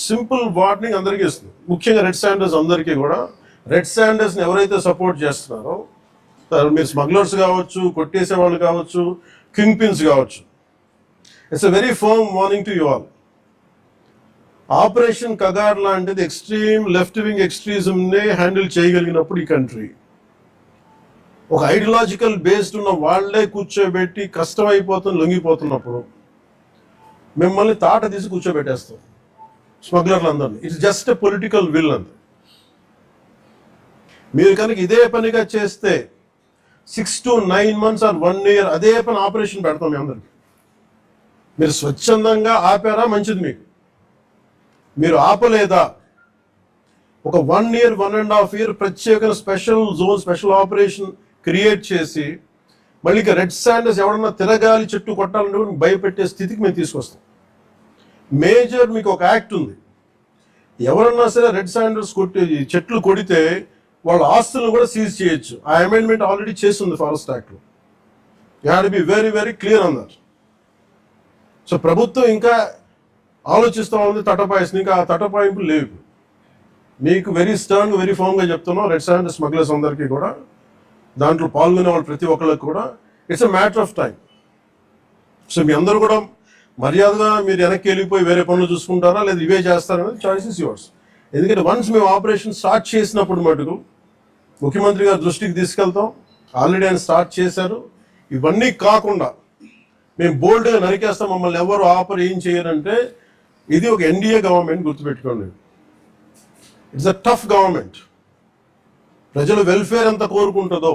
Simple warning అందరికీ ఇస్తుంది, ముఖ్యంగా రెడ్ శాండర్స్ అందరికీ కూడా. రెడ్ శాండర్స్ని ఎవరైతే సపోర్ట్ చేస్తున్నారో, మీరు స్మగ్లర్స్ కావచ్చు, కొట్టేసే వాళ్ళు కావచ్చు, కింగ్ పిన్స్ కావచ్చు, it's a very firm warning to you all. Operation Kagar లాంటిది ఎక్స్ట్రీమ్ లెఫ్ట్ వింగ్ ఎక్స్ట్రీజంనే హ్యాండిల్ చేయగలిగినప్పుడు ఈ కంట్రీ, ఒక ఐడియాలజికల్ బేస్డ్ ఉన్న వాళ్లే కూర్చోబెట్టి కష్టమైపోతుంది లొంగిపోతున్నప్పుడు మిమ్మల్ని తాట తీసి కూర్చోబెట్టేస్తాం స్మగ్లర్లు అందరినీ. It's just a political will అంతే. మీరు కనుక ఇదే పనిగా చేస్తే 6 to 9 months or 1 year అదే పని ఆపరేషన్ పెడతాం మీ అందరికి. మీరు స్వచ్ఛందంగా ఆపారా మంచిది, మీకు మీరు ఆపలేదా ఒక 1 year 1.5 year ప్రత్యేక special zone special operation create చేసి మళ్ళీ ఇక రెడ్ శాండర్స్ ఎవరన్నా తిరగాలి చెట్టు కొట్టాలంటే భయపెట్టే స్థితికి మేము తీసుకొస్తాం. మేజర్ మీకు ఒక యాక్ట్ ఉంది, ఎవరన్నా సరే రెడ్ శాండర్స్ చెట్లు కొడితే వాళ్ళ ఆస్తులను కూడా సీజ్ చేయొచ్చు. ఆ అమెండ్మెంట్ ఆల్రెడీ చేస్తుంది ఫారెస్ట్ యాక్ట్లో. You have to be very very clear on that. So ప్రభుత్వం ఇంకా ఆలోచిస్తూ ఉంది తటపాయిస్తుంది, ఇంకా ఆ తటపాయింపులు లేవు. మీకు వెరీ స్టర్న్ వెరీ ఫామ్గా చెప్తున్నాం, రెడ్ శాండర్ స్మగ్లర్స్ అందరికీ కూడా, దాంట్లో పాల్గొనే వాళ్ళు ప్రతి ఒక్కరికి కూడా it's a matter of time. So మీ అందరూ కూడా మర్యాదగా మీరు వెనక్కి వెళ్ళిపోయి వేరే పనులు చూసుకుంటారా లేదా ఇవే చేస్తారనేది చాయిస్ ఇస్ యువర్స్. ఎందుకంటే వన్స్ మేము ఆపరేషన్ స్టార్ట్ చేసినప్పుడు మటుకు ముఖ్యమంత్రి గారి దృష్టికి తీసుకెళ్తాం, ఆల్రెడీ ఆయన స్టార్ట్ చేశారు. ఇవన్నీ కాకుండా మేము బోల్డ్గా నరికేస్తాం, మమ్మల్ని ఎవరు ఆపర్ ఏం చేయరంటే ఇది ఒక ఎన్డీఏ గవర్నమెంట్, గుర్తుపెట్టుకోండి. It's a tough government. ప్రజల వెల్ఫేర్ ఎంత కోరుకుంటుందో,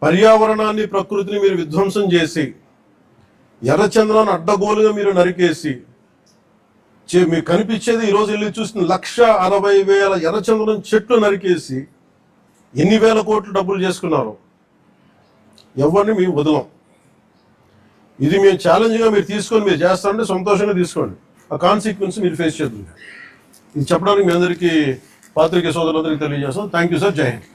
పర్యావరణాన్ని ప్రకృతిని మీరు విధ్వంసం చేసి ఎర్రచంద్రాన్ని అడ్డగోలుగా మీరు నరికేసి మీకు కనిపించేది ఈరోజు వెళ్ళి చూసిన 1,60,000 ఎర్రచంద్రం చెట్లు నరికేసి ఎన్ని వేల కోట్లు డబ్బులు చేసుకున్నారు. ఎవరిని మేము వదలం. ఇది మేము ఛాలెంజ్గా మీరు తీసుకొని మీరు చేస్తారంటే సంతోషంగా తీసుకోండి, ఆ కాన్సిక్వెన్స్ మీరు ఫేస్ చేద్దాం. ఇది చెప్పడానికి మీ అందరికీ పాత్రికేయ సోదరులందరికీ తెలియజేస్తాం. Thank you sir. జై హింద్.